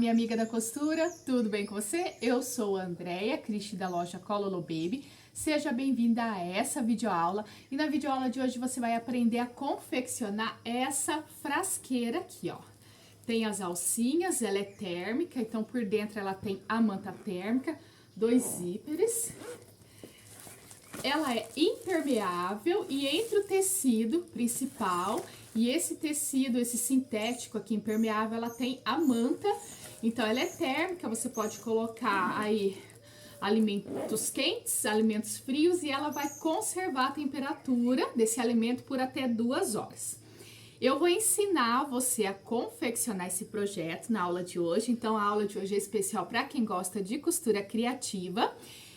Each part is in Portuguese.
minha amiga da costura, tudo bem com você? Eu sou a Andréia, Cristi da loja Cololo Baby. Seja bem-vinda a essa videoaula. E na videoaula de hoje você vai aprender a confeccionar essa frasqueira aqui, ó. Tem as alcinhas, ela é térmica, então por dentro ela tem a manta térmica, 2 zíperes. Ela é impermeável e entre o tecido principal e esse tecido, esse sintético aqui impermeável, ela tem a manta. Então ela é térmica, você pode colocar aí alimentos quentes, alimentos frios e ela vai conservar a temperatura desse alimento por até 2 horas. Eu vou ensinar você a confeccionar esse projeto na aula de hoje. Então a aula de hoje é especial para quem gosta de costura criativa.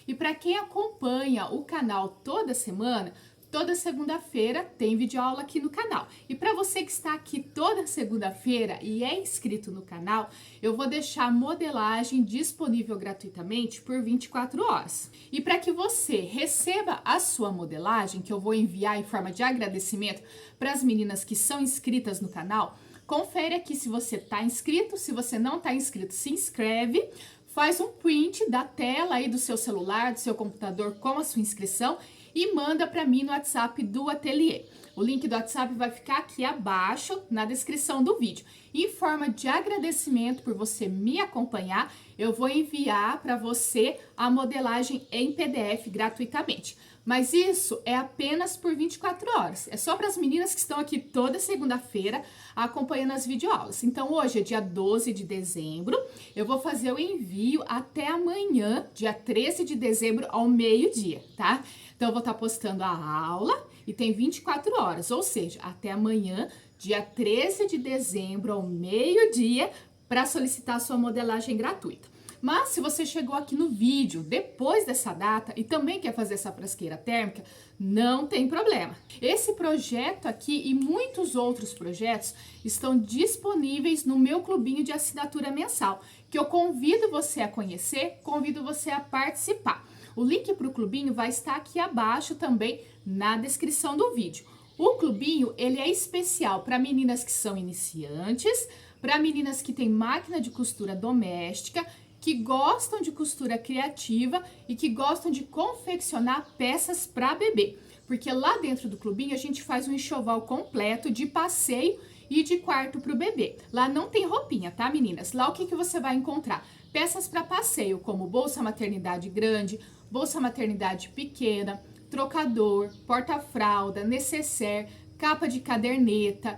E para quem acompanha o canal toda semana, toda segunda-feira tem videoaula aqui no canal. E para você que está aqui toda segunda-feira e é inscrito no canal, eu vou deixar a modelagem disponível gratuitamente por 24 horas. E para que você receba a sua modelagem, que eu vou enviar em forma de agradecimento para as meninas que são inscritas no canal, confere aqui se você está inscrito, se você não está inscrito, se inscreve. Faz um print da tela aí do seu celular, do seu computador com a sua inscrição e manda para mim no WhatsApp do ateliê. O link do WhatsApp vai ficar aqui abaixo na descrição do vídeo. Em forma de agradecimento por você me acompanhar, eu vou enviar para você a modelagem em PDF gratuitamente. Mas isso é apenas por 24 horas. É só para as meninas que estão aqui toda segunda-feira acompanhando as videoaulas. Então hoje é dia 12 de dezembro. Eu vou fazer o envio até amanhã, dia 13 de dezembro, ao meio-dia, tá? Então eu vou estar postando a aula e tem 24 horas, ou seja, até amanhã, dia 13 de dezembro, ao meio-dia, para solicitar a sua modelagem gratuita. Mas se você chegou aqui no vídeo depois dessa data e também quer fazer essa frasqueira térmica, não tem problema. Esse projeto aqui e muitos outros projetos estão disponíveis no meu clubinho de assinatura mensal, que eu convido você a conhecer, convido você a participar. O link para o clubinho vai estar aqui abaixo também na descrição do vídeo. O clubinho, ele é especial para meninas que são iniciantes, para meninas que têm máquina de costura doméstica, que gostam de costura criativa e que gostam de confeccionar peças para bebê. Porque lá dentro do clubinho a gente faz um enxoval completo de passeio e de quarto para o bebê. Lá não tem roupinha, tá, meninas? Lá o que você vai encontrar? Peças para passeio, como bolsa maternidade grande, bolsa maternidade pequena, trocador, porta-fralda, necessaire, capa de caderneta,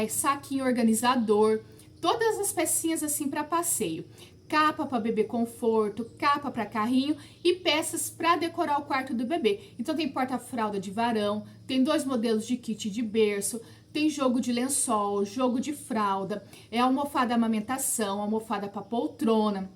saquinho organizador, todas as pecinhas assim para passeio. Capa para bebê conforto, capa para carrinho e peças para decorar o quarto do bebê. Então tem porta-fralda de varão, tem 2 modelos de kit de berço, tem jogo de lençol, jogo de fralda, almofada amamentação, almofada para poltrona,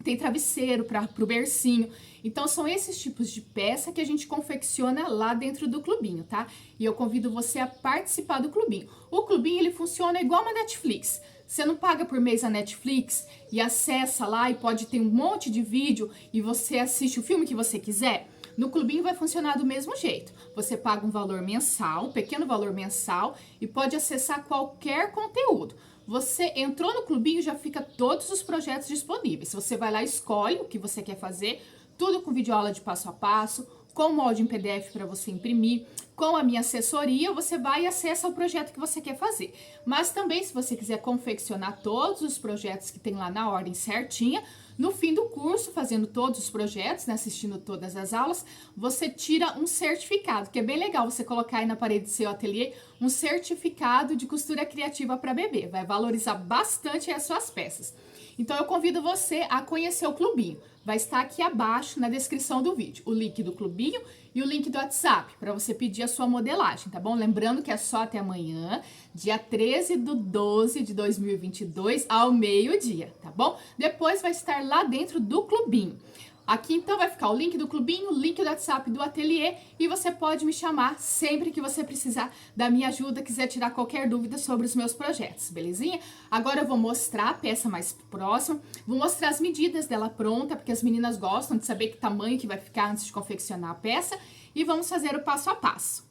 tem travesseiro para o bercinho. Então são esses tipos de peça que a gente confecciona lá dentro do clubinho, tá? E eu convido você a participar do clubinho. O clubinho ele funciona igual uma Netflix. Você não paga por mês a Netflix e acessa lá e pode ter um monte de vídeo e você assiste o filme que você quiser? No clubinho vai funcionar do mesmo jeito. Você paga um valor mensal, um pequeno valor mensal e pode acessar qualquer conteúdo. Você entrou no clubinho, já fica todos os projetos disponíveis. Você vai lá, escolhe o que você quer fazer, tudo com videoaula de passo a passo, com molde em PDF para você imprimir, com a minha assessoria, você vai e acessa o projeto que você quer fazer. Mas também, se você quiser confeccionar todos os projetos que tem lá na ordem certinha, no fim do curso, fazendo todos os projetos, né, assistindo todas as aulas, você tira um certificado, que é bem legal você colocar aí na parede do seu ateliê um certificado de costura criativa para bebê. Vai valorizar bastante as suas peças. Então eu convido você a conhecer o clubinho. Vai estar aqui abaixo na descrição do vídeo, o link do clubinho e o link do WhatsApp, para você pedir a sua modelagem, tá bom? Lembrando que é só até amanhã, dia 13 de 12 de 2022, ao meio-dia, tá bom? Depois vai estar lá dentro do clubinho. Aqui então vai ficar o link do clubinho, o link do WhatsApp do ateliê e você pode me chamar sempre que você precisar da minha ajuda, quiser tirar qualquer dúvida sobre os meus projetos, belezinha? Agora eu vou mostrar a peça mais próxima, vou mostrar as medidas dela pronta, porque as meninas gostam de saber que tamanho que vai ficar antes de confeccionar a peça e vamos fazer o passo a passo.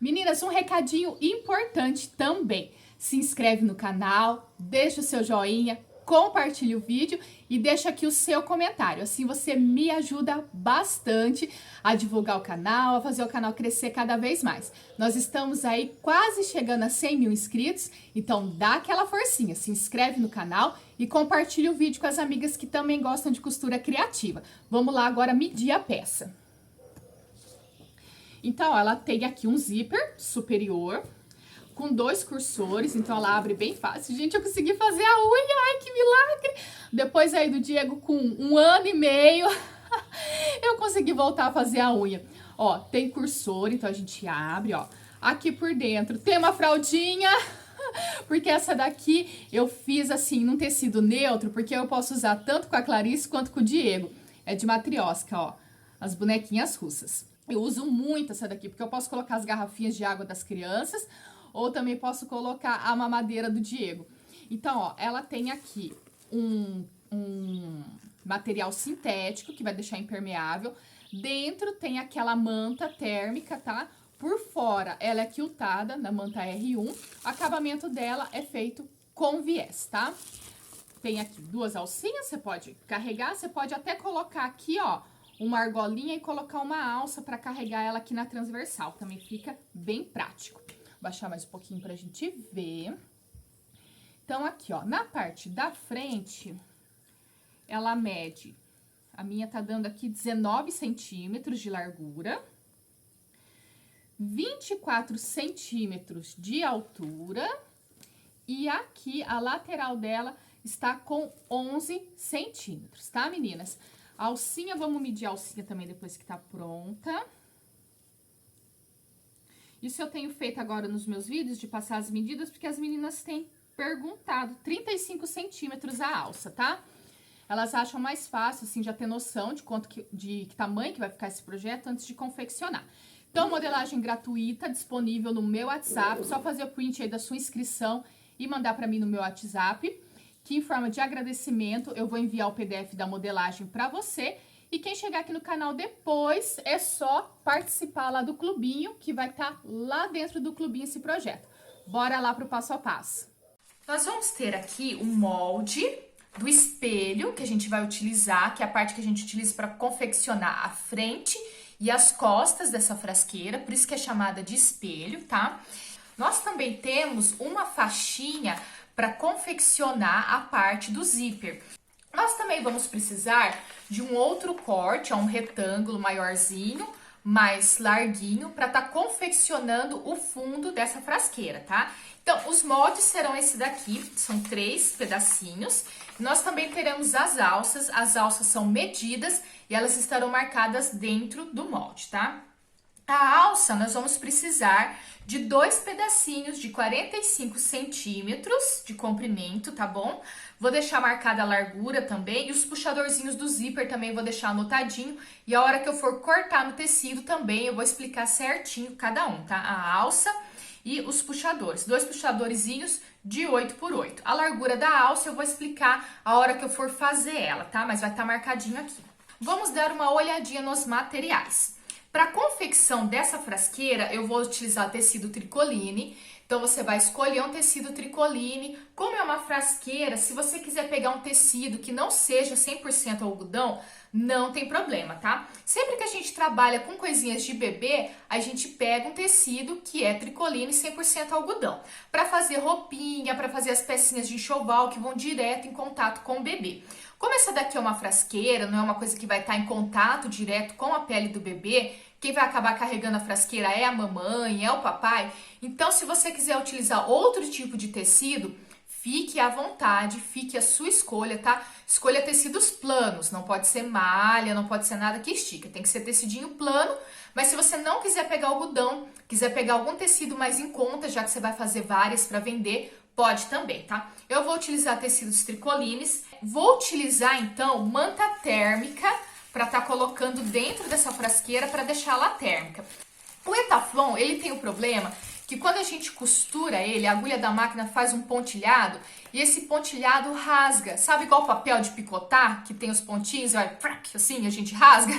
Meninas, um recadinho importante também. Se inscreve no canal, deixa o seu joinha, compartilhe o vídeo e deixa aqui o seu comentário. Assim você me ajuda bastante a divulgar o canal, a fazer o canal crescer cada vez mais. Nós estamos aí quase chegando a 100 mil inscritos, então dá aquela forcinha, se inscreve no canal e compartilha o vídeo com as amigas que também gostam de costura criativa. Vamos lá agora medir a peça. Então, ela tem aqui um zíper superior, com 2 cursores, então ela abre bem fácil. Gente, eu consegui fazer a unha, ai que milagre! Depois aí do Diego com 1 ano e meio, eu consegui voltar a fazer a unha. Ó, tem cursor, então a gente abre, ó. Aqui por dentro tem uma fraldinha, porque essa daqui eu fiz assim, num tecido neutro, porque eu posso usar tanto com a Clarice quanto com o Diego. É de matriosca, ó, as bonequinhas russas. Eu uso muito essa daqui, porque eu posso colocar as garrafinhas de água das crianças, ou também posso colocar a mamadeira do Diego. Então, ó, ela tem aqui um material sintético, que vai deixar impermeável. Dentro tem aquela manta térmica, tá? Por fora, ela é quiltada na manta R1. O acabamento dela é feito com viés, tá? Tem aqui 2 alcinhas, você pode carregar, você pode até colocar aqui, ó, uma argolinha e colocar uma alça para carregar ela aqui na transversal. Também fica bem prático. Vou baixar mais um pouquinho pra gente ver. Então, aqui, ó, na parte da frente, ela mede, a minha tá dando aqui 19 centímetros de largura, 24 centímetros de altura, e aqui a lateral dela está com 11 centímetros, tá, meninas? A alcinha, vamos medir a alcinha também depois que tá pronta. Isso eu tenho feito agora nos meus vídeos, de passar as medidas, porque as meninas têm perguntado. 35 centímetros a alça, tá? Elas acham mais fácil, assim, já ter noção de que tamanho que vai ficar esse projeto antes de confeccionar. Então, modelagem gratuita, disponível no meu WhatsApp. Só fazer o print aí da sua inscrição e mandar pra mim no meu WhatsApp, que em forma de agradecimento eu vou enviar o PDF da modelagem pra você. E quem chegar aqui no canal depois, é só participar lá do clubinho, que vai estar lá dentro do clubinho esse projeto. Bora lá pro passo a passo. Nós vamos ter aqui um molde do espelho que a gente vai utilizar, que é a parte que a gente utiliza para confeccionar a frente e as costas dessa frasqueira, por isso que é chamada de espelho, tá? Nós também temos uma faixinha para confeccionar a parte do zíper. Nós também vamos precisar de um outro corte, um retângulo maiorzinho, mais larguinho, para estar confeccionando o fundo dessa frasqueira, tá? Então, os moldes serão esse daqui, são 3 pedacinhos. Nós também teremos as alças são medidas e elas estarão marcadas dentro do molde, tá? A alça, nós vamos precisar de 2 pedacinhos de 45 centímetros de comprimento, tá bom? Vou deixar marcada a largura também e os puxadorzinhos do zíper também vou deixar anotadinho. E a hora que eu for cortar no tecido também eu vou explicar certinho cada um, tá? A alça e os puxadores. 2 puxadorzinhos de 8 por 8. A largura da alça eu vou explicar a hora que eu for fazer ela, tá? Mas vai estar marcadinho aqui. Vamos dar uma olhadinha nos materiais. Para a confecção dessa frasqueira, eu vou utilizar tecido tricoline. Então, você vai escolher um tecido tricoline. Como é uma frasqueira, se você quiser pegar um tecido que não seja 100% algodão, não tem problema, tá? Sempre que a gente trabalha com coisinhas de bebê, a gente pega um tecido que é tricoline 100% algodão. Para fazer roupinha, para fazer as pecinhas de enxoval que vão direto em contato com o bebê. Como essa daqui é uma frasqueira, não é uma coisa que vai estar em contato direto com a pele do bebê, quem vai acabar carregando a frasqueira é a mamãe, é o papai. Então, se você quiser utilizar outro tipo de tecido, fique à vontade, fique a sua escolha, tá? Escolha tecidos planos, não pode ser malha, não pode ser nada que estica, tem que ser tecidinho plano. Mas se você não quiser pegar algodão, quiser pegar algum tecido mais em conta, já que você vai fazer várias para vender, pode também, tá? Eu vou utilizar tecidos tricolines, vou utilizar então manta térmica para estar colocando dentro dessa frasqueira para deixá-la térmica. O Etaflon, ele tem o problema que quando a gente costura ele, a agulha da máquina faz um pontilhado e esse pontilhado rasga. Sabe igual papel de picotar, que tem os pontinhos, vai assim, a gente rasga?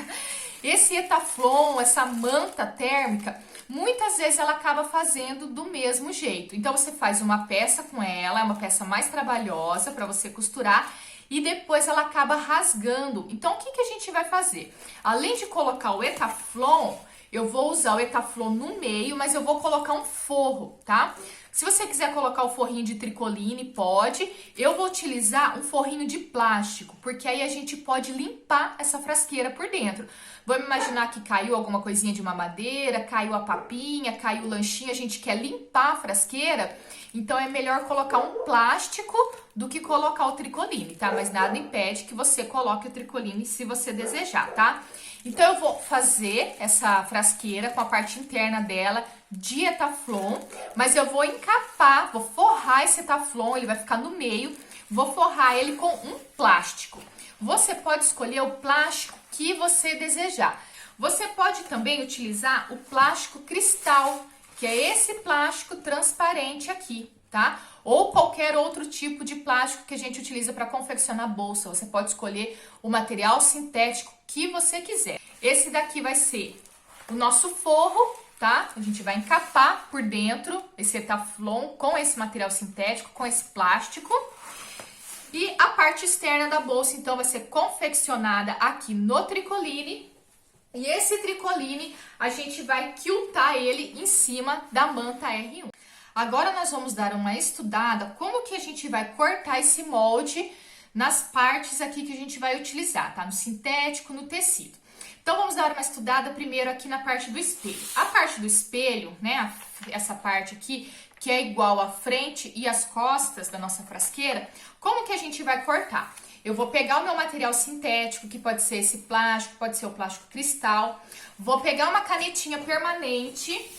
Esse Etaflon, essa manta térmica, muitas vezes ela acaba fazendo do mesmo jeito. Então você faz uma peça com ela, é uma peça mais trabalhosa para você costurar, e depois ela acaba rasgando. Então o que a gente vai fazer? Além de colocar o Etaflon, eu vou usar o Etaflon no meio, mas eu vou colocar um forro, tá? Se você quiser colocar o forrinho de tricoline, pode. Eu vou utilizar um forrinho de plástico, porque aí a gente pode limpar essa frasqueira por dentro. Vamos imaginar que caiu alguma coisinha de mamadeira, caiu a papinha, caiu o lanchinho, a gente quer limpar a frasqueira, então é melhor colocar um plástico do que colocar o tricoline, tá? Mas nada impede que você coloque o tricoline se você desejar, tá? Então eu vou fazer essa frasqueira com a parte interna dela de Etaflon, mas eu vou encapar, vou forrar esse Etaflon, ele vai ficar no meio, vou forrar ele com um plástico. Você pode escolher o plástico que você desejar. Você pode também utilizar o plástico cristal, que é esse plástico transparente aqui, tá? Ou qualquer outro tipo de plástico que a gente utiliza para confeccionar bolsa. Você pode escolher o material sintético que você quiser. Esse daqui vai ser o nosso forro, tá? A gente vai encapar por dentro esse Etaflon com esse material sintético, com esse plástico. E a parte externa da bolsa, então, vai ser confeccionada aqui no tricoline. E esse tricoline, a gente vai quiltar ele em cima da manta R1. Agora nós vamos dar uma estudada como que a gente vai cortar esse molde nas partes aqui que a gente vai utilizar, tá? No sintético, no tecido. Então vamos dar uma estudada primeiro aqui na parte do espelho. A parte do espelho, né, essa parte aqui, que é igual à frente e as costas da nossa frasqueira, como que a gente vai cortar? Eu vou pegar o meu material sintético, que pode ser esse plástico, pode ser o plástico cristal, vou pegar uma canetinha permanente.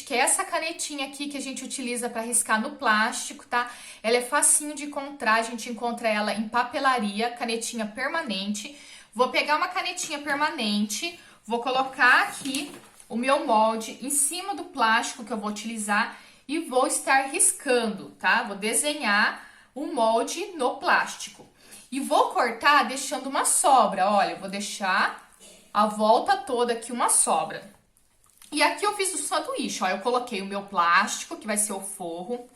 Que é essa canetinha aqui que a gente utiliza para riscar no plástico, tá? Ela é facinho de encontrar, a gente encontra ela em papelaria, canetinha permanente. Vou pegar uma canetinha permanente, vou colocar aqui o meu molde em cima do plástico que eu vou utilizar e vou estar riscando, tá? Vou desenhar o molde no plástico. E vou cortar deixando uma sobra, olha, eu vou deixar a volta toda aqui uma sobra. E aqui eu fiz o sanduíche, ó, eu coloquei o meu plástico, que vai ser o forro,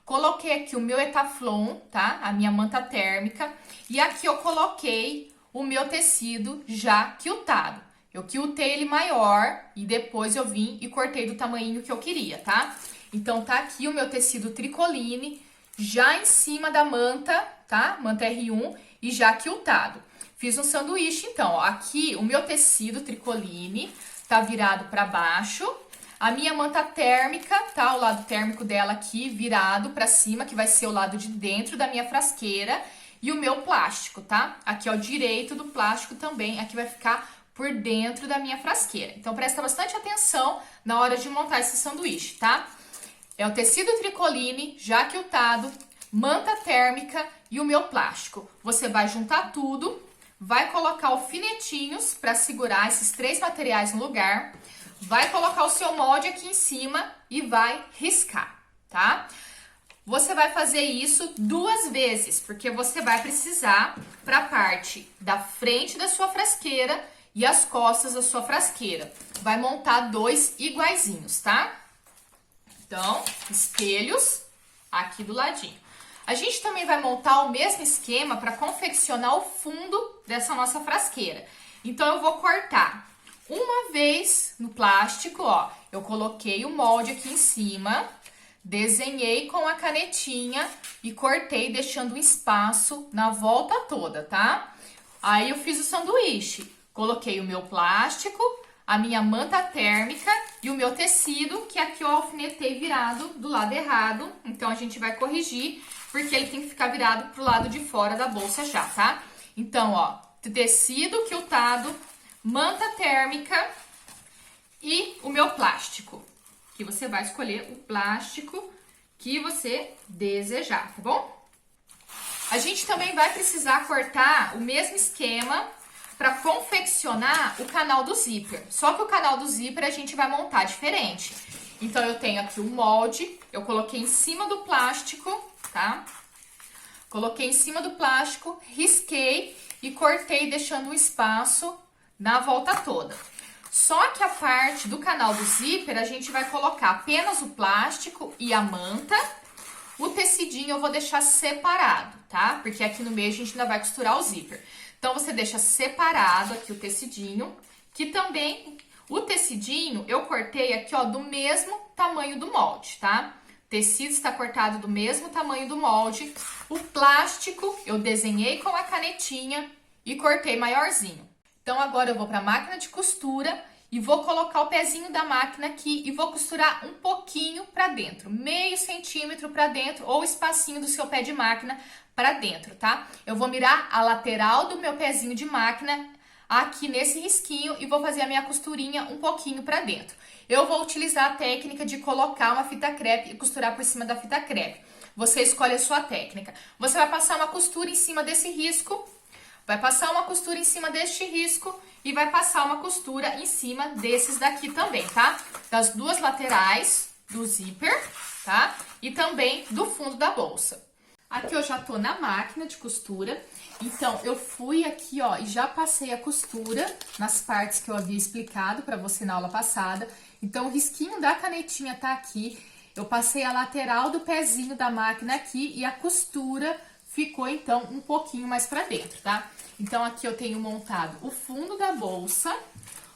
coloquei aqui o meu Etaflon, tá? A minha manta térmica, e aqui eu coloquei o meu tecido já quiltado. Eu quiltei ele maior e depois eu vim e cortei do tamanho que eu queria, tá? Então tá aqui o meu tecido tricoline, já em cima da manta, tá? Manta R1 e já quiltado. Fiz um sanduíche, então, ó, aqui o meu tecido tricoline tá virado para baixo. A minha manta térmica, tá? O lado térmico dela aqui virado para cima, que vai ser o lado de dentro da minha frasqueira. E o meu plástico, tá? Aqui ao direito do plástico também, aqui vai ficar por dentro da minha frasqueira. Então presta bastante atenção na hora de montar esse sanduíche, tá? É o tecido tricoline já quiltado, manta térmica e o meu plástico. Você vai juntar tudo. Vai colocar alfinetinhos para segurar esses três materiais no lugar. Vai colocar o seu molde aqui em cima e vai riscar, tá? Você vai fazer isso 2 vezes, porque você vai precisar para a parte da frente da sua frasqueira e as costas da sua frasqueira. Vai montar 2 iguaizinhos, tá? Então, espelhos aqui do ladinho. A gente também vai montar o mesmo esquema para confeccionar o fundo dessa nossa frasqueira. Então, eu vou cortar uma vez no plástico, ó. Eu coloquei o molde aqui em cima, desenhei com a canetinha e cortei deixando um espaço na volta toda, tá? Aí, eu fiz o sanduíche. Coloquei o meu plástico, a minha manta térmica e o meu tecido, que aqui eu alfinetei virado do lado errado. Então, a gente vai corrigir, porque ele tem que ficar virado pro lado de fora da bolsa já, tá? Então, ó, tecido quiltado, manta térmica e o meu plástico, que você vai escolher o plástico que você desejar, tá bom? A gente também vai precisar cortar o mesmo esquema para confeccionar o canal do zíper. Só que o canal do zíper a gente vai montar diferente. Então, eu tenho aqui o molde, eu coloquei em cima do plástico, tá? Coloquei em cima do plástico, risquei e cortei, deixando um espaço na volta toda. Só que a parte do canal do zíper, a gente vai colocar apenas o plástico e a manta. O tecidinho eu vou deixar separado, tá? Porque aqui no meio a gente ainda vai costurar o zíper. Então, você deixa separado aqui o tecidinho, que também, o tecidinho, eu cortei aqui, ó, do mesmo tamanho do molde, tá? O tecido está cortado do mesmo tamanho do molde. O plástico, eu desenhei com a canetinha e cortei maiorzinho. Então, agora eu vou para a máquina de costura e vou colocar o pezinho da máquina aqui e vou costurar um pouquinho para dentro, meio centímetro para dentro ou o espacinho do seu pé de máquina para dentro, tá? Eu vou mirar a lateral do meu pezinho de máquina aqui nesse risquinho e vou fazer a minha costurinha um pouquinho para dentro. Eu vou utilizar a técnica de colocar uma fita crepe e costurar por cima da fita crepe. Você escolhe a sua técnica. Você vai passar uma costura em cima desse risco, vai passar uma costura em cima deste risco e vai passar uma costura em cima desses daqui também, tá? Das duas laterais do zíper, tá? E também do fundo da bolsa. Aqui eu já tô na máquina de costura, então eu fui aqui, ó, e já passei a costura nas partes que eu havia explicado pra você na aula passada. Então o risquinho da canetinha tá aqui, eu passei a lateral do pezinho da máquina aqui e a costura ficou, então, um pouquinho mais pra dentro, tá? Então, aqui eu tenho montado o fundo da bolsa,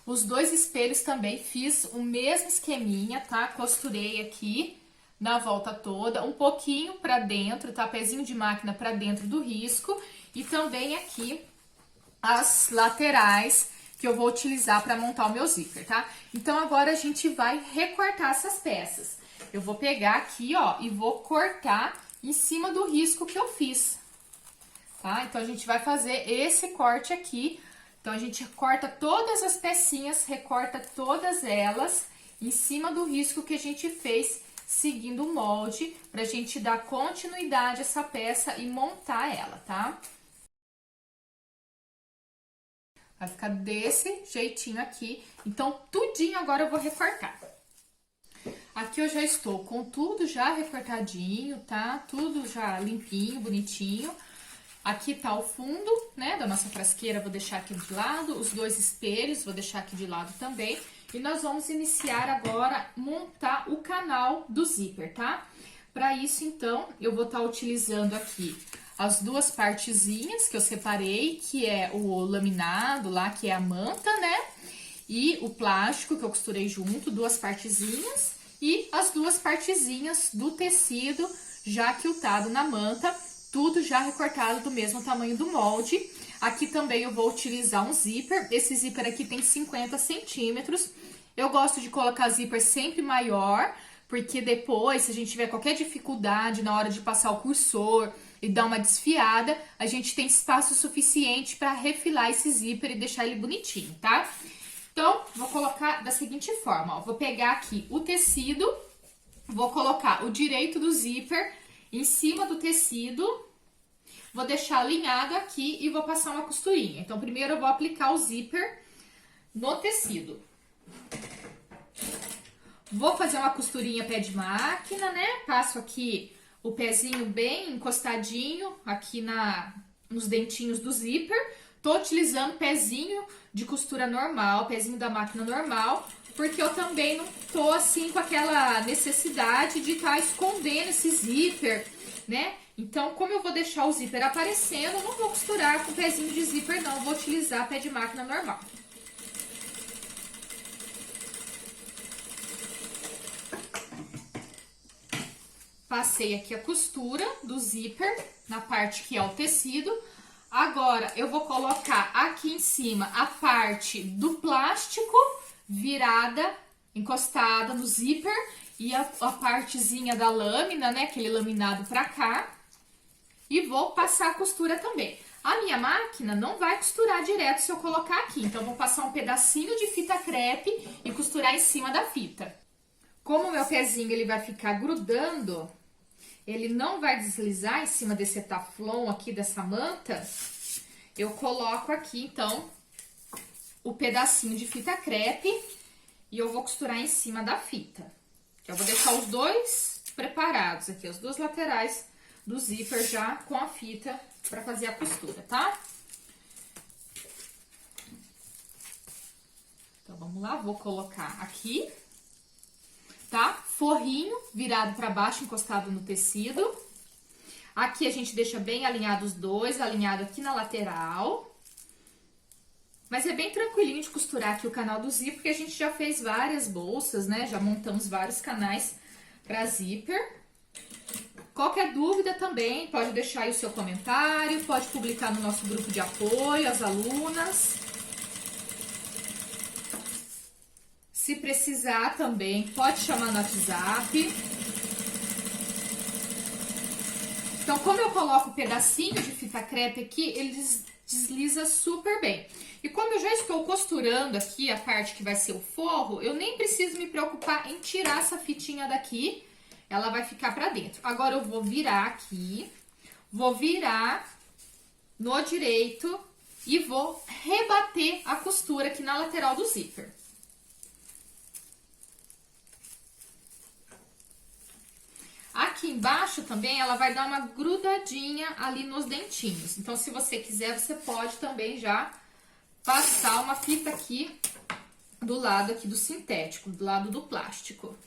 os dois espelhos também fiz o mesmo esqueminha, tá? Costurei aqui na volta toda, um pouquinho pra dentro, tá? Pezinho de máquina pra dentro do risco e também aqui as laterais que eu vou utilizar pra montar o meu zíper, tá? Então, agora a gente vai recortar essas peças. Eu vou pegar aqui, ó, e vou cortar em cima do risco que eu fiz, tá? Então, a gente vai fazer esse corte aqui. Então, a gente corta todas as pecinhas, recorta todas elas em cima do risco que a gente fez, seguindo o molde, pra gente dar continuidade a essa peça e montar ela, tá? Vai ficar desse jeitinho aqui. Então, tudinho agora eu vou recortar. Aqui eu já estou com tudo já recortadinho, tá? Tudo já limpinho, bonitinho. Aqui tá o fundo, né, da nossa frasqueira, vou deixar aqui de lado. Os dois espelhos, vou deixar aqui de lado também. E nós vamos iniciar agora montar o canal do zíper, tá? Para isso, então, eu vou estar utilizando aqui as duas partezinhas que eu separei, que é o laminado lá, que é a manta, né? E o plástico que eu costurei junto, duas partezinhas. E as duas partezinhas do tecido já quiltado na manta, tudo já recortado do mesmo tamanho do molde. Aqui também eu vou utilizar um zíper, esse zíper aqui tem 50 centímetros. Eu gosto de colocar zíper sempre maior, porque depois, se a gente tiver qualquer dificuldade na hora de passar o cursor e dar uma desfiada, a gente tem espaço suficiente para refilar esse zíper e deixar ele bonitinho, tá? Então, vou colocar da seguinte forma, ó, vou pegar aqui o tecido, vou colocar o direito do zíper em cima do tecido, vou deixar alinhado aqui e vou passar uma costurinha. Então, primeiro eu vou aplicar o zíper no tecido. Vou fazer uma costurinha pé de máquina, né? Passo aqui o pezinho bem encostadinho aqui nos dentinhos do zíper. Tô utilizando pezinho de costura normal, pezinho da máquina normal, porque eu também não tô assim com aquela necessidade de estar escondendo esse zíper, né? Então, como eu vou deixar o zíper aparecendo, eu não vou costurar com pezinho de zíper, não. Eu vou utilizar pé de máquina normal. Passei aqui a costura do zíper na parte que é o tecido. Agora, eu vou colocar aqui em cima a parte do plástico virada, encostada no zíper e a partezinha da lâmina, né, aquele laminado pra cá. E vou passar a costura também. A minha máquina não vai costurar direto se eu colocar aqui, então, eu vou passar um pedacinho de fita crepe e costurar em cima da fita. Como o meu pezinho ele vai ficar grudando, ele não vai deslizar em cima desse taflon aqui dessa manta, eu coloco aqui, então, o pedacinho de fita crepe e eu vou costurar em cima da fita. Eu vou deixar os dois preparados aqui, as duas laterais do zíper já com a fita para fazer a costura, tá? Então, vamos lá, vou colocar aqui, tá? Forrinho virado para baixo, encostado no tecido. Aqui a gente deixa bem alinhado os dois, alinhado aqui na lateral. Mas é bem tranquilinho de costurar aqui o canal do zíper, porque a gente já fez várias bolsas, né? Já montamos vários canais para zíper. Qualquer dúvida também, pode deixar aí o seu comentário, pode publicar no nosso grupo de apoio, as alunas. Se precisar também, pode chamar no WhatsApp. Então, como eu coloco um pedacinho de fita crepe aqui, ele desliza super bem. E como eu já estou costurando aqui a parte que vai ser o forro, eu nem preciso me preocupar em tirar essa fitinha daqui. Ela vai ficar pra dentro. Agora eu vou virar aqui, vou virar no direito e vou rebater a costura aqui na lateral do zíper. Aqui embaixo também ela vai dar uma grudadinha ali nos dentinhos. Então, se você quiser, você pode também já passar uma fita aqui do lado aqui do sintético, do lado do plástico.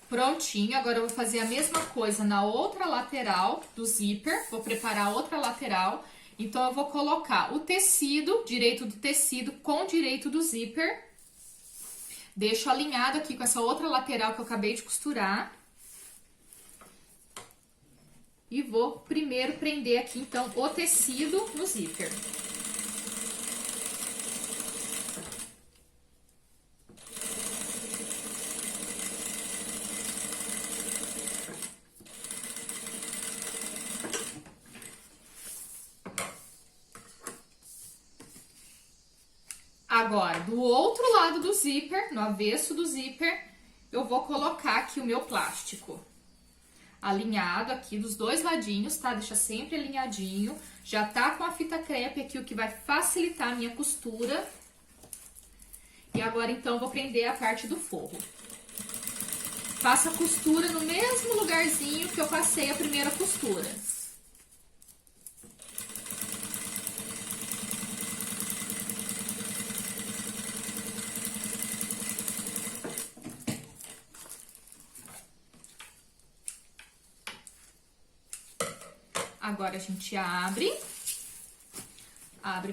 Prontinho, agora eu vou fazer a mesma coisa na outra lateral do zíper, vou preparar a outra lateral. Então, eu vou colocar o tecido, direito do tecido com direito do zíper. Deixo alinhado aqui com essa outra lateral que eu acabei de costurar. E vou primeiro prender aqui, então, o tecido no zíper. Agora, do outro lado do zíper, no avesso do zíper, eu vou colocar aqui o meu plástico. Alinhado aqui dos dois ladinhos, tá? Deixa sempre alinhadinho. Já tá com a fita crepe aqui, o que vai facilitar a minha costura. E agora, então, eu vou prender a parte do forro. Faço a costura no mesmo lugarzinho que eu passei a primeira costura. Agora, a gente abre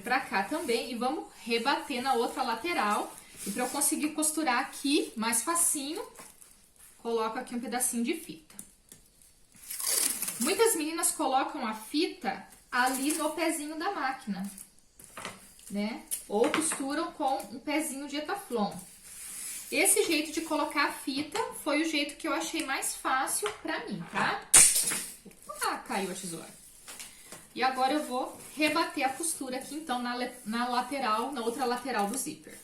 pra cá também e vamos rebater na outra lateral. E pra eu conseguir costurar aqui mais facinho, coloco aqui um pedacinho de fita. Muitas meninas colocam a fita ali no pezinho da máquina, né? Ou costuram com um pezinho de Etaflon. Esse jeito de colocar a fita foi o jeito que eu achei mais fácil pra mim, tá? Ah, caiu a tesoura. E agora eu vou rebater a costura aqui, então, na lateral, na outra lateral do zíper.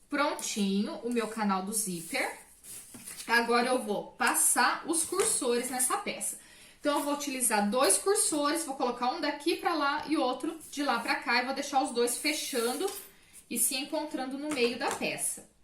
Prontinho o meu canal do zíper. Agora eu vou passar os cursores nessa peça. Então, eu vou utilizar dois cursores, vou colocar um daqui pra lá e outro de lá pra cá. E vou deixar os dois fechando e se encontrando no meio da peça.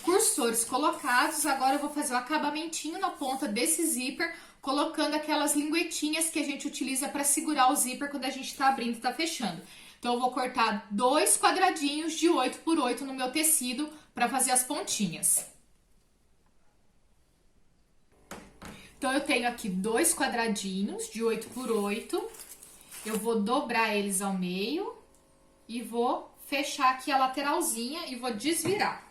Cursores colocados, agora eu vou fazer o acabamentinho na ponta desse zíper, colocando aquelas linguetinhas que a gente utiliza para segurar o zíper quando a gente tá abrindo e tá fechando. Então, eu vou cortar dois quadradinhos de 8 por 8 no meu tecido para fazer as pontinhas. Então, eu tenho aqui dois quadradinhos de 8 por 8. Eu vou dobrar eles ao meio e vou fechar aqui a lateralzinha e vou desvirar.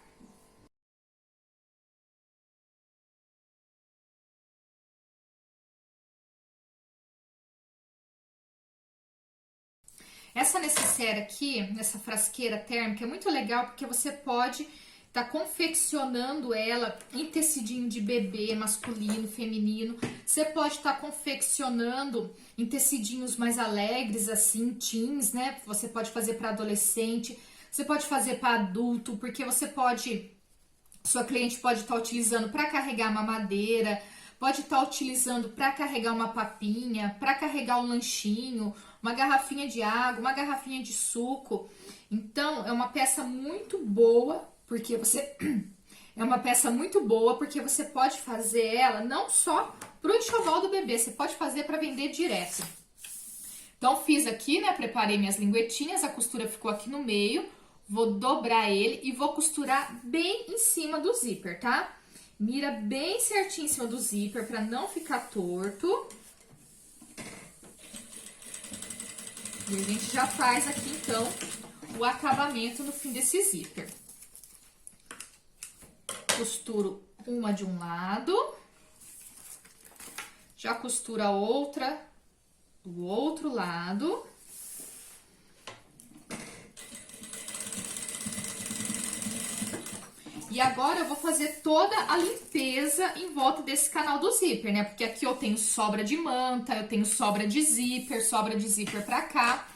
Essa necessaire aqui, essa frasqueira térmica, é muito legal porque você pode tá confeccionando ela em tecidinho de bebê, masculino, feminino. Você pode estar confeccionando em tecidinhos mais alegres, assim, teens, né? Você pode fazer para adolescente, você pode fazer para adulto, porque você pode, sua cliente pode estar utilizando para carregar mamadeira, pode estar utilizando para carregar uma papinha, para carregar um lanchinho, uma garrafinha de água, uma garrafinha de suco. Então, é uma peça muito boa, porque você você pode fazer ela não só pro enxoval do bebê, você pode fazer para vender direto. Então, fiz aqui, né, preparei minhas linguetinhas, a costura ficou aqui no meio, vou dobrar ele e vou costurar bem em cima do zíper, tá? Mira bem certinho em cima do zíper para não ficar torto. E a gente já faz aqui, então, o acabamento no fim desse zíper. Costuro uma de um lado, já costuro a outra do outro lado. E agora eu vou fazer toda a limpeza em volta desse canal do zíper, né? Porque aqui eu tenho sobra de manta, eu tenho sobra de zíper pra cá.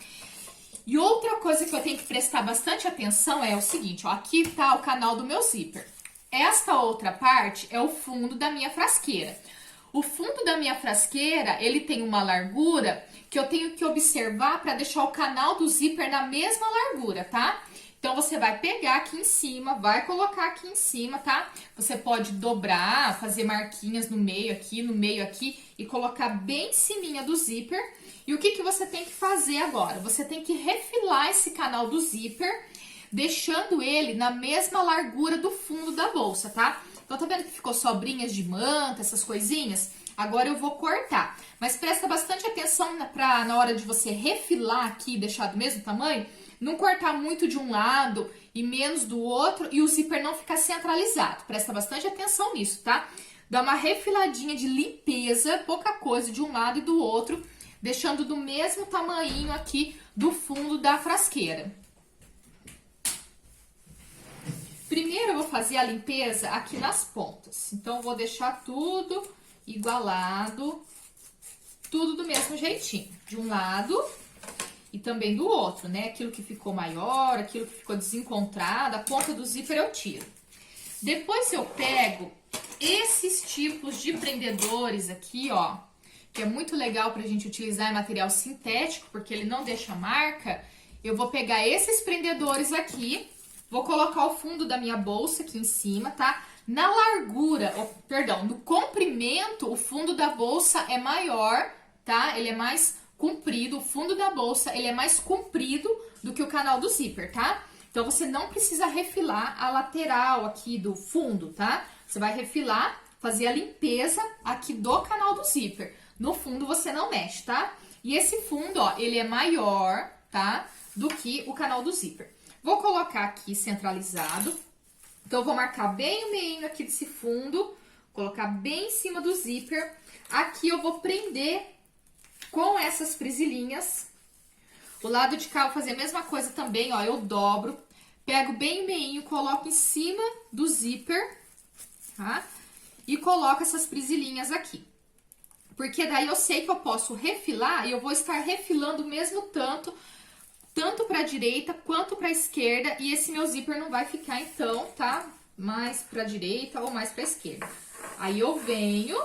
E outra coisa que eu tenho que prestar bastante atenção é o seguinte, ó, aqui tá o canal do meu zíper. Esta outra parte é o fundo da minha frasqueira. O fundo da minha frasqueira, ele tem uma largura que eu tenho que observar para deixar o canal do zíper na mesma largura, tá? Então, você vai pegar aqui em cima, vai colocar aqui em cima, tá? Você pode dobrar, fazer marquinhas no meio aqui e colocar bem em ciminha do zíper. E o que que você tem que fazer agora? Você tem que refilar esse canal do zíper, deixando ele na mesma largura do fundo da bolsa, tá? Então, tá vendo que ficou sobrinhas de manta, essas coisinhas? Agora eu vou cortar. Mas presta bastante atenção na hora de você refilar aqui, deixar do mesmo tamanho, não cortar muito de um lado e menos do outro e o zíper não ficar centralizado. Presta bastante atenção nisso, tá? Dá uma refiladinha de limpeza, pouca coisa de um lado e do outro, deixando do mesmo tamanho aqui do fundo da frasqueira. Primeiro eu vou fazer a limpeza aqui nas pontas. Então, eu vou deixar tudo igualado, tudo do mesmo jeitinho. De um lado e também do outro, né? Aquilo que ficou maior, aquilo que ficou desencontrado, a ponta do zíper eu tiro. Depois eu pego esses tipos de prendedores aqui, ó, que é muito legal pra gente utilizar em material sintético, porque ele não deixa marca. Eu vou pegar esses prendedores aqui, vou colocar o fundo da minha bolsa aqui em cima, tá? Na largura, no comprimento, o fundo da bolsa é maior, tá? Ele é mais comprido, o fundo da bolsa, ele é mais comprido do que o canal do zíper, tá? Então, você não precisa refilar a lateral aqui do fundo, tá? Você vai refilar, fazer a limpeza aqui do canal do zíper. No fundo, você não mexe, tá? E esse fundo, ó, ele é maior, tá? Do que o canal do zíper. Vou colocar aqui centralizado. Então, eu vou marcar bem o meio aqui desse fundo, colocar bem em cima do zíper. Aqui eu vou prender com essas prisilinhas. O lado de cá eu vou fazer a mesma coisa também, ó, eu dobro, pego bem o meinho, coloco em cima do zíper, tá? E coloco essas prisilinhas aqui. Porque daí eu sei que eu posso refilar e eu vou estar refilando o mesmo tanto para a direita quanto para a esquerda, e esse meu zíper não vai ficar então, tá? Mais para a direita ou mais para a esquerda. Aí eu venho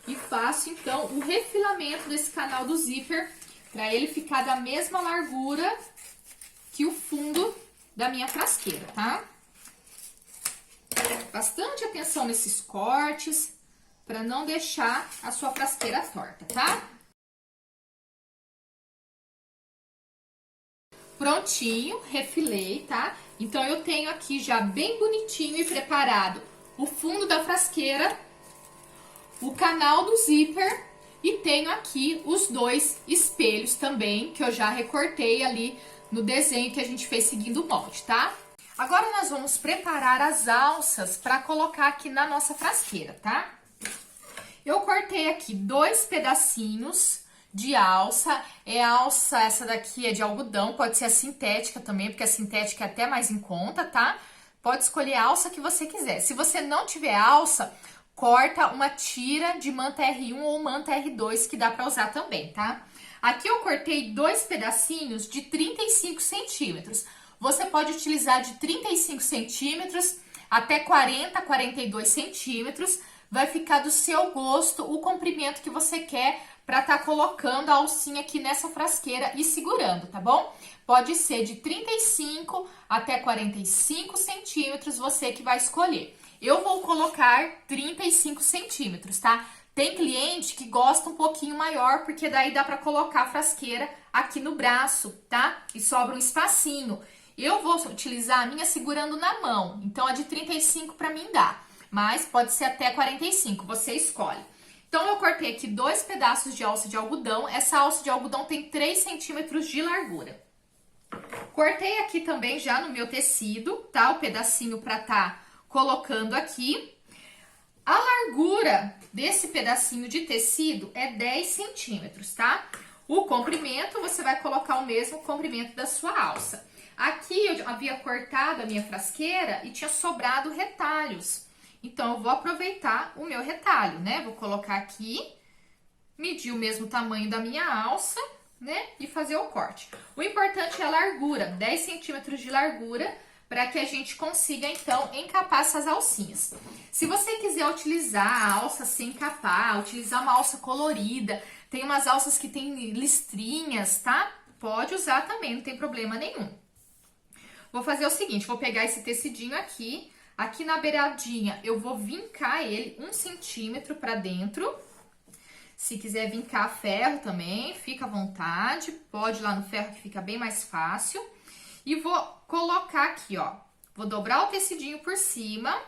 e faço então o refilamento desse canal do zíper para ele ficar da mesma largura que o fundo da minha frasqueira, tá? Bastante atenção nesses cortes para não deixar a sua frasqueira torta, tá? Prontinho, refilei, tá? Então, eu tenho aqui já bem bonitinho e preparado o fundo da frasqueira, o canal do zíper e tenho aqui os dois espelhos também, que eu já recortei ali no desenho que a gente fez seguindo o molde, tá? Agora, nós vamos preparar as alças para colocar aqui na nossa frasqueira, tá? Eu cortei aqui 2 pedacinhos de alça. É alça, essa daqui é de algodão, pode ser a sintética também, porque a sintética é até mais em conta, tá? Pode escolher a alça que você quiser. Se você não tiver alça, corta uma tira de manta R1 ou manta R2, que dá pra usar também, tá? Aqui eu cortei 2 pedacinhos de 35 centímetros. Você pode utilizar de 35 centímetros até 40, 42 centímetros. Vai ficar do seu gosto o comprimento que você quer para estar colocando a alcinha aqui nessa frasqueira e segurando, tá bom? Pode ser de 35 até 45 centímetros, você que vai escolher. Eu vou colocar 35 centímetros, tá? Tem cliente que gosta um pouquinho maior, porque daí dá para colocar a frasqueira aqui no braço, tá? E sobra um espacinho. Eu vou utilizar a minha segurando na mão, então a de 35 para mim dá, mas pode ser até 45, você escolhe. Então eu cortei aqui 2 pedaços de alça de algodão, essa alça de algodão tem 3 centímetros de largura. Cortei aqui também já no meu tecido, tá? O pedacinho para tá colocando aqui. A largura desse pedacinho de tecido é 10 centímetros, tá? O comprimento, você vai colocar o mesmo comprimento da sua alça. Aqui eu havia cortado a minha frasqueira e tinha sobrado retalhos. Então, eu vou aproveitar o meu retalho, né? Vou colocar aqui, medir o mesmo tamanho da minha alça, né? E fazer o corte. O importante é a largura, 10 centímetros de largura, para que a gente consiga, então, encapar essas alcinhas. Se você quiser utilizar a alça sem encapar, utilizar uma alça colorida, tem umas alças que tem listrinhas, tá? Pode usar também, não tem problema nenhum. Vou fazer o seguinte, vou pegar esse tecidinho aqui na beiradinha eu vou vincar ele 1 centímetro pra dentro. Se quiser vincar ferro também, fica à vontade, pode ir lá no ferro que fica bem mais fácil. E vou colocar aqui, ó, vou dobrar o tecidinho por cima.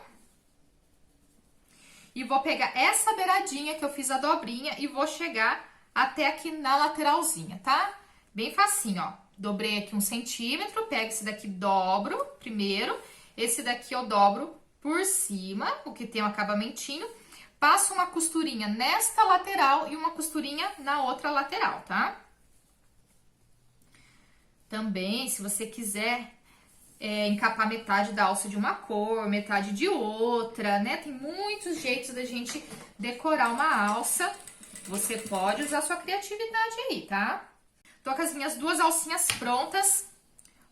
E vou pegar essa beiradinha que eu fiz a dobrinha e vou chegar até aqui na lateralzinha, tá? Bem facinho, ó. Dobrei aqui 1 centímetro, pego esse daqui, dobro primeiro. Esse daqui eu dobro por cima, o que tem um acabamentinho. Passo uma costurinha nesta lateral e uma costurinha na outra lateral, tá? Também, se você quiser encapar metade da alça de uma cor, metade de outra, né? Tem muitos jeitos da gente decorar uma alça. Você pode usar sua criatividade aí, tá? Tô com as minhas 2 alcinhas prontas.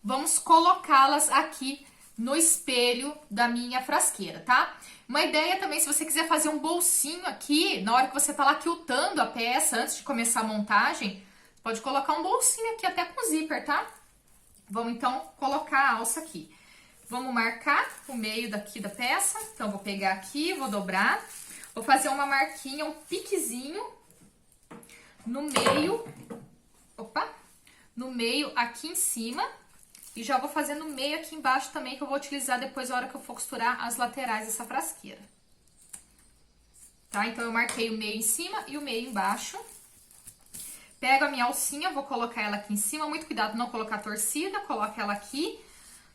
Vamos colocá-las aqui no espelho da minha frasqueira, tá? Uma ideia também, se você quiser fazer um bolsinho aqui, na hora que você tá lá quiltando a peça, antes de começar a montagem, pode colocar um bolsinho aqui, até com zíper, tá? Vamos, então, colocar a alça aqui. Vamos marcar o meio daqui da peça. Então, vou pegar aqui, vou dobrar. Vou fazer uma marquinha, um piquezinho no meio. Opa! No meio aqui em cima. E já vou fazer no meio aqui embaixo também, que eu vou utilizar depois na hora que eu for costurar as laterais dessa frasqueira. Tá? Então, eu marquei o meio em cima e o meio embaixo. Pego a minha alcinha, vou colocar ela aqui em cima. Muito cuidado não colocar torcida, coloca ela aqui.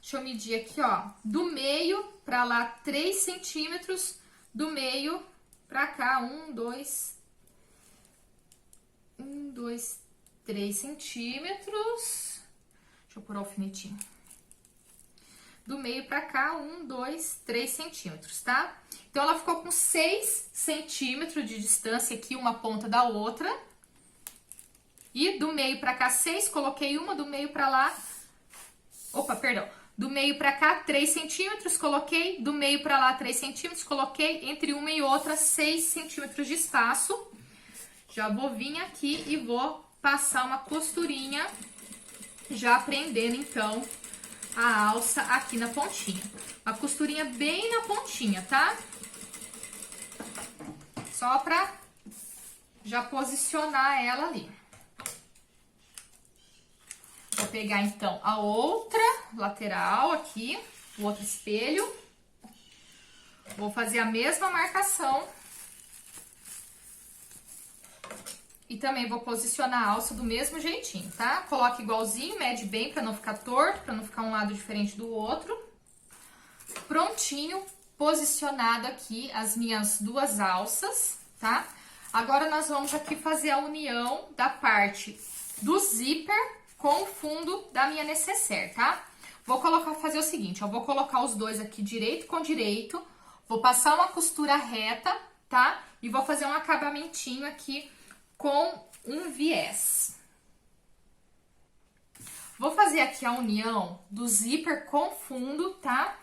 Deixa eu medir aqui, ó, do meio pra lá 3 centímetros, do meio pra cá 1, 2, 3 centímetros. Deixa eu pôr o alfinetinho. Do meio pra cá, 1, 2, 3 centímetros, tá? Então, ela ficou com 6 centímetros de distância aqui, uma ponta da outra. E do meio pra cá, 6, coloquei uma, do meio pra lá... Opa, perdão. Do meio pra cá, 3 centímetros, coloquei. Do meio pra lá, 3 centímetros, coloquei. Entre uma e outra, 6 centímetros de espaço. Já vou vir aqui e vou passar uma costurinha, já prendendo, então, a alça aqui na pontinha. Uma costurinha bem na pontinha, tá? Só pra já posicionar ela ali. Vou pegar, então, a outra lateral aqui, o outro espelho. Vou fazer a mesma marcação. E também vou posicionar a alça do mesmo jeitinho, tá? Coloque igualzinho, mede bem pra não ficar torto, pra não ficar um lado diferente do outro. Prontinho, posicionado aqui as minhas 2 alças, tá? Agora, nós vamos aqui fazer a união da parte do zíper com o fundo da minha necessaire, tá? Vou fazer o seguinte, eu vou colocar os dois aqui direito com direito, vou passar uma costura reta, tá? E vou fazer um acabamentinho aqui com um viés. Vou fazer aqui a união do zíper com fundo, tá?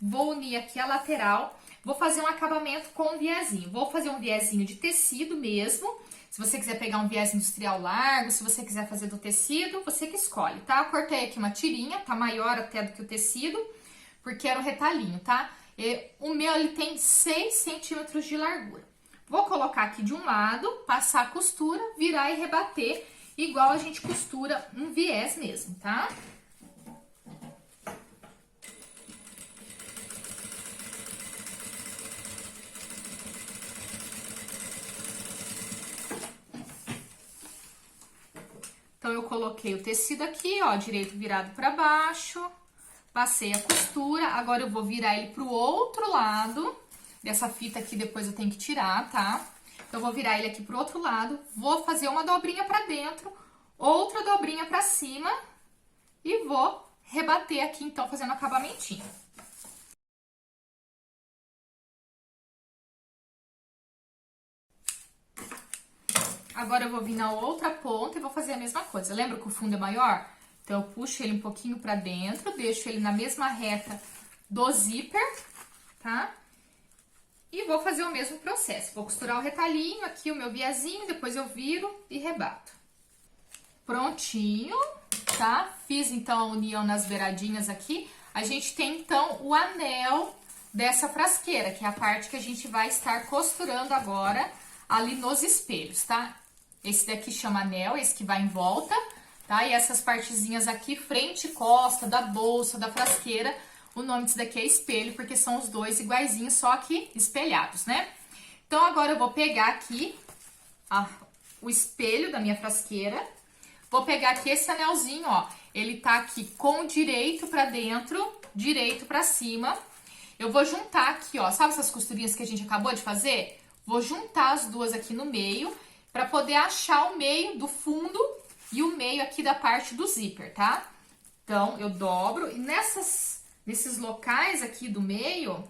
Vou unir aqui a lateral, vou fazer um acabamento com um viezinho. Vou fazer um viezinho de tecido mesmo. Se você quiser pegar um viés industrial largo, se você quiser fazer do tecido, você que escolhe, tá? Eu cortei aqui uma tirinha, tá maior até do que o tecido, porque era um retalhinho, tá? O meu, ele tem 6 centímetros de largura. Vou colocar aqui de um lado, passar a costura, virar e rebater, igual a gente costura um viés mesmo, tá? Então, eu coloquei o tecido aqui, ó, direito virado pra baixo, passei a costura, agora eu vou virar ele pro outro lado, dessa fita aqui depois eu tenho que tirar, tá? Então, eu vou virar ele aqui pro outro lado, vou fazer uma dobrinha pra dentro, outra dobrinha pra cima e vou rebater aqui, então, fazendo acabamentinho. Agora, eu vou vir na outra ponta e vou fazer a mesma coisa. Lembra que o fundo é maior? Então, eu puxo ele um pouquinho pra dentro, deixo ele na mesma reta do zíper, tá? E vou fazer o mesmo processo. Vou costurar o retalhinho, aqui o meu viezinho, depois eu viro e rebato. Prontinho, tá? Fiz, então, a união nas beiradinhas aqui. A gente tem, então, o anel dessa frasqueira, que é a parte que a gente vai estar costurando agora ali nos espelhos, tá? Esse daqui chama anel, esse que vai em volta, tá? E essas partezinhas aqui, frente e costa, da bolsa, da frasqueira, o nome disso daqui é espelho, porque são os dois iguaizinhos, só que espelhados, né? Então, agora eu vou pegar aqui o espelho da minha frasqueira, vou pegar aqui esse anelzinho, ó, ele tá aqui com o direito pra dentro, direito pra cima. Eu vou juntar aqui, ó, sabe essas costurinhas que a gente acabou de fazer? Vou juntar as duas aqui no meio, pra poder achar o meio do fundo e o meio aqui da parte do zíper, tá? Então, eu dobro e nesses locais aqui do meio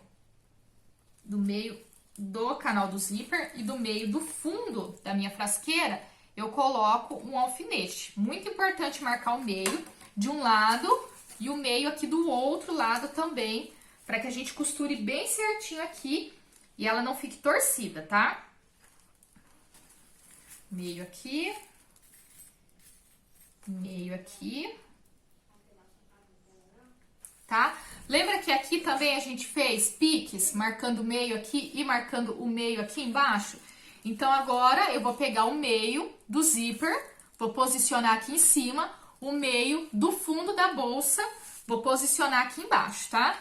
do canal do zíper e do meio do fundo da minha frasqueira, eu coloco um alfinete. Muito importante marcar o meio de um lado e o meio aqui do outro lado também, para que a gente costure bem certinho aqui e ela não fique torcida, tá? Meio aqui, meio aqui, tá? Lembra que aqui também a gente fez piques, marcando o meio aqui e marcando o meio aqui embaixo? Então, agora eu vou pegar o meio do zíper, vou posicionar aqui em cima, o meio do fundo da bolsa, vou posicionar aqui embaixo, tá?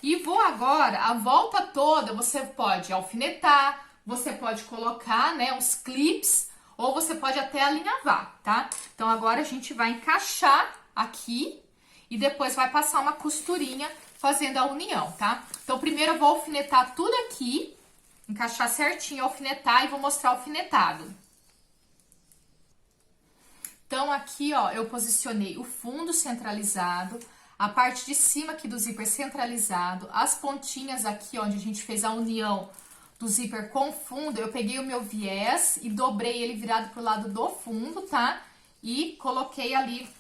E vou agora, a volta toda, você pode alfinetar, você pode colocar, né, os clips, ou você pode até alinhavar, tá? Então, agora a gente vai encaixar aqui e depois vai passar uma costurinha fazendo a união, tá? Então, primeiro eu vou alfinetar tudo aqui, encaixar certinho, alfinetar e vou mostrar o alfinetado. Então, aqui, ó, eu posicionei o fundo centralizado, a parte de cima aqui do zíper centralizado, as pontinhas aqui, onde a gente fez a união do zíper com o fundo, eu peguei o meu viés e dobrei ele virado pro lado do fundo, tá? E coloquei ali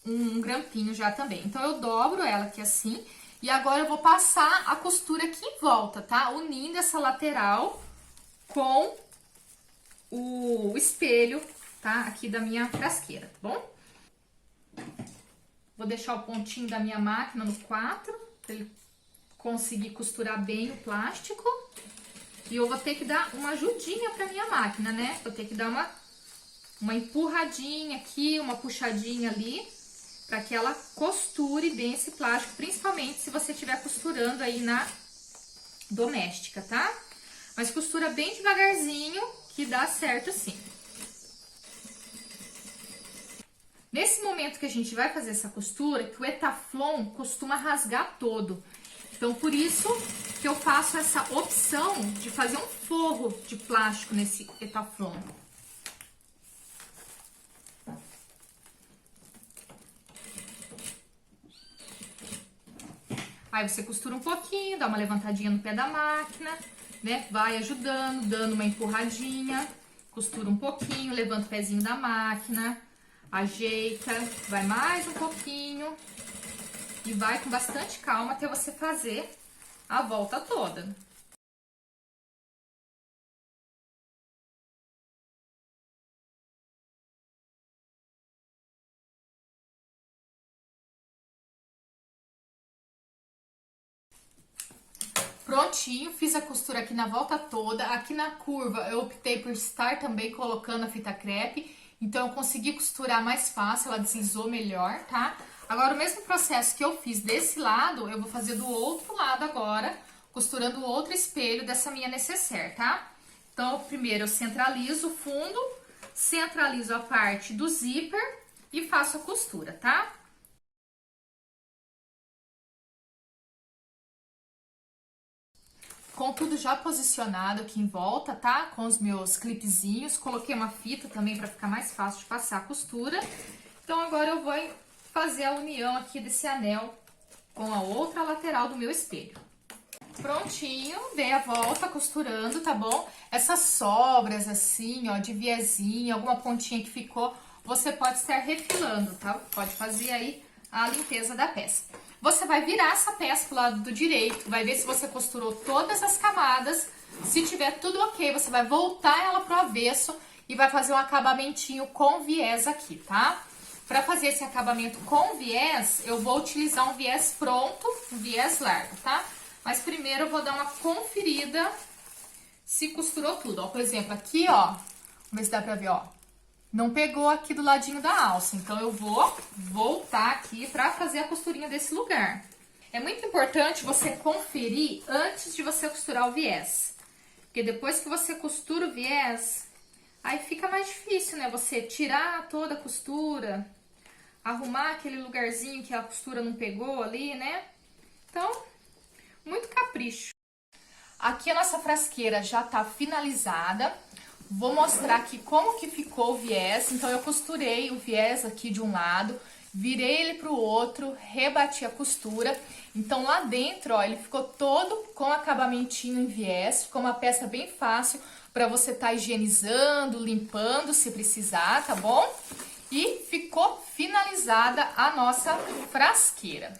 um grampinho já também. Então, eu dobro ela aqui assim, e agora eu vou passar a costura aqui em volta, tá? Unindo essa lateral com o espelho, tá? Aqui da minha frasqueira, tá bom? Vou deixar o pontinho da minha máquina no 4, pra ele conseguir costurar bem o plástico. E eu vou ter que dar uma ajudinha pra minha máquina, né? Vou ter que dar uma empurradinha aqui, uma puxadinha ali, pra que ela costure bem esse plástico, principalmente se você estiver costurando aí na doméstica, tá? Mas costura bem devagarzinho, que dá certo sim. Nesse momento que a gente vai fazer essa costura, que o etaflon costuma rasgar todo. Então, por isso que eu faço essa opção de fazer um forro de plástico nesse etaflon. Aí você costura um pouquinho, dá uma levantadinha no pé da máquina, né? Vai ajudando, dando uma empurradinha, costura um pouquinho, levanta o pezinho da máquina, ajeita, vai mais um pouquinho e vai com bastante calma até você fazer a volta toda. Prontinho, fiz a costura aqui na volta toda. Aqui na curva eu optei por estar também colocando a fita crepe, então eu consegui costurar mais fácil, ela deslizou melhor, tá? Agora o mesmo processo que eu fiz desse lado, eu vou fazer do outro lado agora, costurando o outro espelho dessa minha nécessaire, tá? Então primeiro eu centralizo o fundo, centralizo a parte do zíper e faço a costura, tá? Com tudo já posicionado aqui em volta, tá? Com os meus clipezinhos. Coloquei uma fita também para ficar mais fácil de passar a costura. Então, agora eu vou fazer a união aqui desse anel com a outra lateral do meu espelho. Prontinho, dei a volta costurando, tá bom? Essas sobras assim, ó, de viezinho, alguma pontinha que ficou, você pode estar refilando, tá? Pode fazer aí a limpeza da peça. Você vai virar essa peça pro lado do direito, vai ver se você costurou todas as camadas. Se tiver tudo ok, você vai voltar ela pro avesso e vai fazer um acabamentinho com viés aqui, tá? Para fazer esse acabamento com viés, eu vou utilizar um viés pronto, um viés largo, tá? Mas primeiro eu vou dar uma conferida se costurou tudo, ó. Por exemplo, aqui, ó, vamos ver se dá pra ver, ó. Não pegou aqui do ladinho da alça, então eu vou voltar aqui pra fazer a costurinha desse lugar. É muito importante você conferir antes de você costurar o viés. Porque depois que você costura o viés, aí fica mais difícil, né? Você tirar toda a costura, arrumar aquele lugarzinho que a costura não pegou ali, né? Então, muito capricho. Aqui a nossa frasqueira já tá finalizada. Vou mostrar aqui como que ficou o viés. Então, eu costurei o viés aqui de um lado, virei ele pro outro, rebati a costura. Então, lá dentro, ó, ele ficou todo com acabamentinho em viés. Ficou uma peça bem fácil para você tá higienizando, limpando, se precisar, tá bom? E ficou finalizada a nossa frasqueira.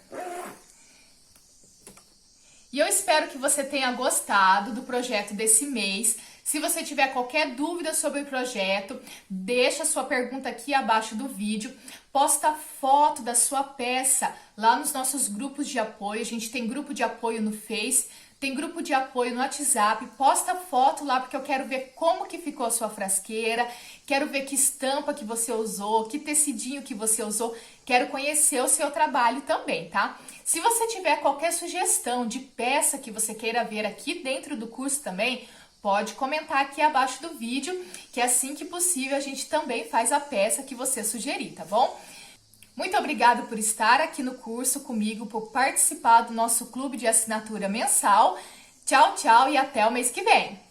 E eu espero que você tenha gostado do projeto desse mês. Se você tiver qualquer dúvida sobre o projeto, deixa sua pergunta aqui abaixo do vídeo. Posta foto da sua peça lá nos nossos grupos de apoio. A gente tem grupo de apoio no Face, tem grupo de apoio no WhatsApp. Posta foto lá porque eu quero ver como que ficou a sua frasqueira. Quero ver que estampa que você usou, que tecidinho que você usou. Quero conhecer o seu trabalho também, tá? Se você tiver qualquer sugestão de peça que você queira ver aqui dentro do curso também, pode comentar aqui abaixo do vídeo, que assim que possível a gente também faz a peça que você sugerir, tá bom? Muito obrigada por estar aqui no curso comigo, por participar do nosso clube de assinatura mensal. Tchau, tchau e até o mês que vem!